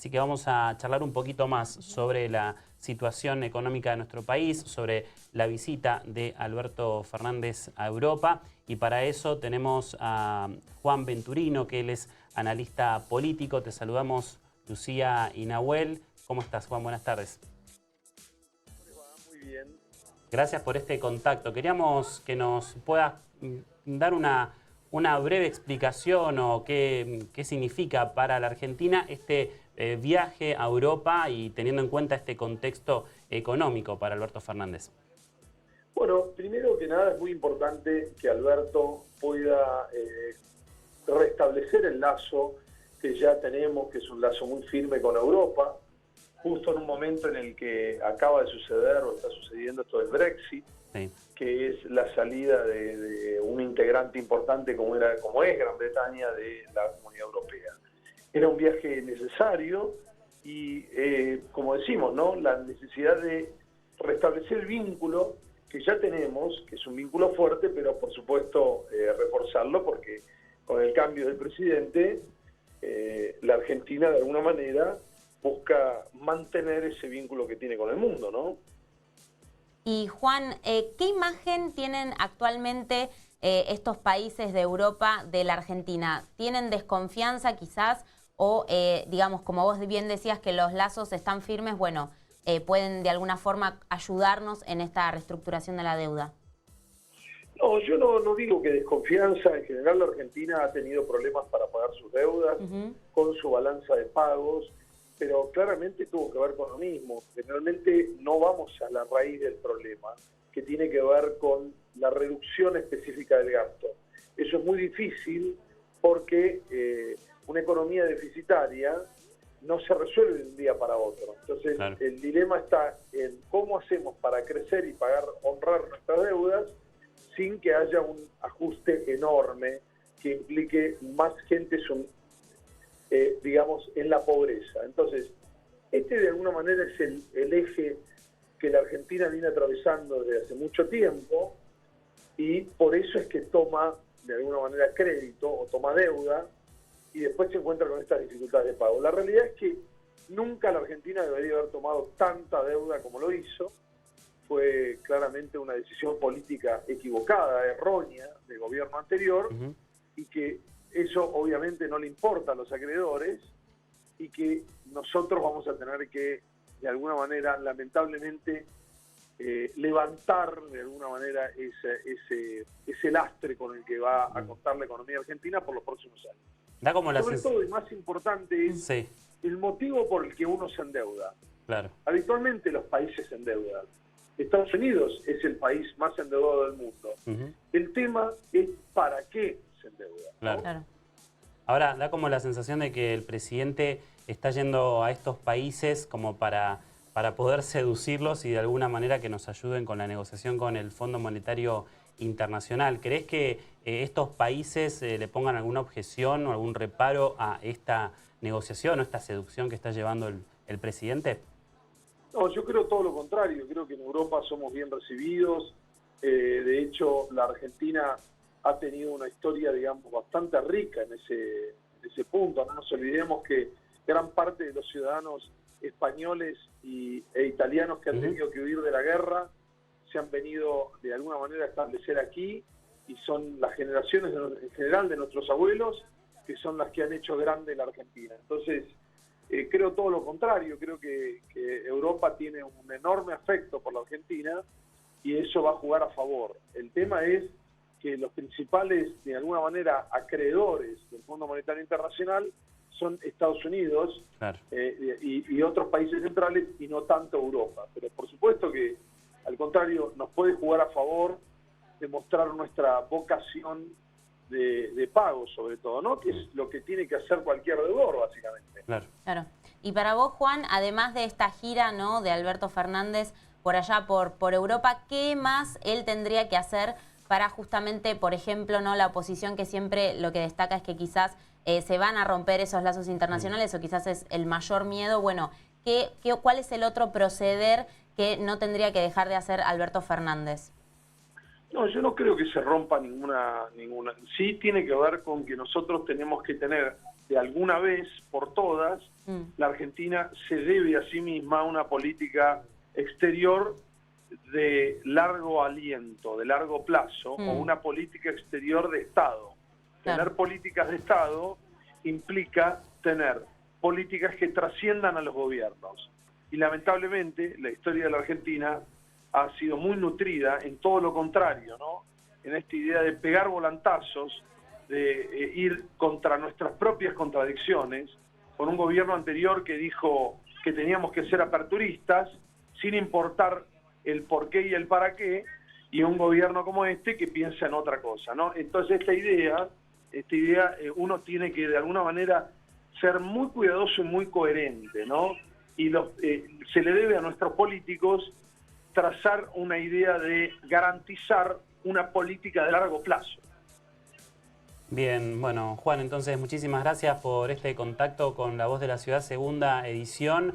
Así que vamos a charlar un poquito más sobre la situación económica de nuestro país, sobre la visita de Alberto Fernández a Europa. Y para eso tenemos a Juan Venturino, que él es analista político. Te saludamos, Lucía y Nahuel. ¿Cómo estás, Juan? Buenas tardes. Muy bien. Gracias por este contacto. Queríamos que nos puedas dar una breve explicación o qué significa para la Argentina este viaje a Europa y teniendo en cuenta este contexto económico para Alberto Fernández. Bueno, primero que nada es muy importante que Alberto pueda restablecer el lazo que ya tenemos, que es un lazo muy firme con Europa, justo en un momento en el que acaba de suceder o está sucediendo esto del Brexit, sí, que es la salida de un integrante importante como es Gran Bretaña de la Comunidad Europea. Era un viaje necesario y, como decimos, ¿no?, la necesidad de restablecer el vínculo que ya tenemos, que es un vínculo fuerte, pero por supuesto reforzarlo, porque con el cambio del presidente, la Argentina de alguna manera busca mantener ese vínculo que tiene con el mundo, ¿no? Y Juan, ¿qué imagen tienen actualmente estos países de Europa de la Argentina? ¿Tienen desconfianza quizás o, digamos, como vos bien decías, que los lazos están firmes, bueno, pueden de alguna forma ayudarnos en esta reestructuración de la deuda? No, yo no digo que desconfianza. En general la Argentina ha tenido problemas para pagar sus deudas, con su balanza de pagos, pero claramente tuvo que ver con lo mismo. Generalmente no vamos a la raíz del problema, que tiene que ver con la reducción específica del gasto. Eso es muy difícil porque una economía deficitaria no se resuelve de un día para otro. Entonces, claro, el dilema está en cómo hacemos para crecer y honrar nuestras deudas sin que haya un ajuste enorme que implique más gente digamos, en la pobreza. Entonces, este de alguna manera es el eje que la Argentina viene atravesando desde hace mucho tiempo y por eso es que toma de alguna manera crédito o toma deuda y después se encuentra con estas dificultades de pago. La realidad es que nunca la Argentina debería haber tomado tanta deuda como lo hizo. Fue claramente una decisión política equivocada, errónea, del gobierno anterior, y que eso obviamente no le importa a los acreedores y que nosotros vamos a tener que, de alguna manera, lamentablemente, levantar de alguna manera ese lastre con el que va a costar la economía argentina por los próximos años. Da como Sobre todo, y más importante, es el motivo por el que uno se endeuda. Claro. Habitualmente los países se endeudan. Estados Unidos es el país más endeudado del mundo. El tema es para qué se endeuda, ¿no? Claro. Ahora, da como la sensación de que el presidente está yendo a estos países como para poder seducirlos y de alguna manera que nos ayuden con la negociación con el Fondo Monetario Internacional. ¿Crees que estos países le pongan alguna objeción o algún reparo a esta negociación o esta seducción que está llevando el presidente? No, yo creo todo lo contrario. Creo que en Europa somos bien recibidos. De hecho, la Argentina ha tenido una historia, digamos, bastante rica en ese punto. No nos olvidemos que gran parte de los ciudadanos españoles e italianos que han tenido que huir de la guerra se han venido de alguna manera a establecer aquí y son las generaciones en general de nuestros abuelos que son las que han hecho grande la Argentina. Entonces, creo todo lo contrario. Creo que Europa tiene un enorme afecto por la Argentina y eso va a jugar a favor. El tema es que los principales, de alguna manera, acreedores del Fondo Monetario Internacional son Estados Unidos, claro, y otros países centrales y no tanto Europa. Pero por supuesto que, al contrario, nos puede jugar a favor de mostrar nuestra vocación de pago, sobre todo, ¿no? Que es lo que tiene que hacer cualquier deudor, básicamente. Claro. Claro. Y para vos, Juan, además de esta gira, ¿no?, de Alberto Fernández por allá, por Europa, ¿qué más él tendría que hacer para justamente, por ejemplo, ¿no?, la oposición, que siempre lo que destaca es que quizás se van a romper esos lazos internacionales o quizás es el mayor miedo? Bueno, ¿cuál es el otro proceder que no tendría que dejar de hacer Alberto Fernández? No, yo no creo que se rompa ninguna. Sí tiene que ver con que nosotros tenemos que tener de alguna vez por todas, la Argentina se debe a sí misma una política exterior de largo aliento, de largo plazo, o una política exterior de Estado. Claro. Tener políticas de Estado implica tener políticas que trasciendan a los gobiernos. Y lamentablemente la historia de la Argentina ha sido muy nutrida en todo lo contrario, ¿no? En esta idea de pegar volantazos, de ir contra nuestras propias contradicciones, con un gobierno anterior que dijo que teníamos que ser aperturistas, sin importar el por qué y el para qué, y un gobierno como este que piensa en otra cosa, ¿no? Entonces esta idea uno tiene que de alguna manera ser muy cuidadoso y muy coherente, ¿no? Y se le debe a nuestros políticos trazar una idea de garantizar una política de largo plazo. Bien, bueno, Juan, entonces muchísimas gracias por este contacto con La Voz de la Ciudad, segunda edición,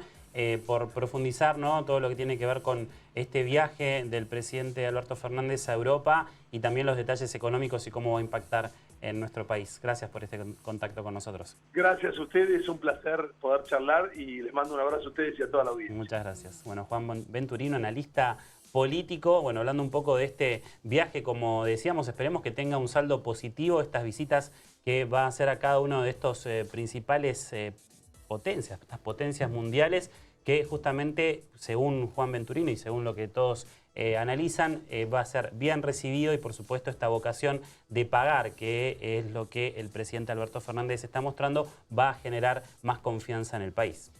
por profundizar, ¿no?, todo lo que tiene que ver con este viaje del presidente Alberto Fernández a Europa y también los detalles económicos y cómo va a impactar en nuestro país. Gracias por este contacto con nosotros. Gracias a ustedes, es un placer poder charlar y les mando un abrazo a ustedes y a toda la audiencia. Muchas gracias. Bueno, Juan Venturino, analista político, bueno, hablando un poco de este viaje, como decíamos, esperemos que tenga un saldo positivo estas visitas que va a hacer a cada uno de estos principales potencias, estas potencias mundiales, que justamente, según Juan Venturino y según lo que todos analizan, va a ser bien recibido y por supuesto esta vocación de pagar, que es lo que el presidente Alberto Fernández está mostrando, va a generar más confianza en el país.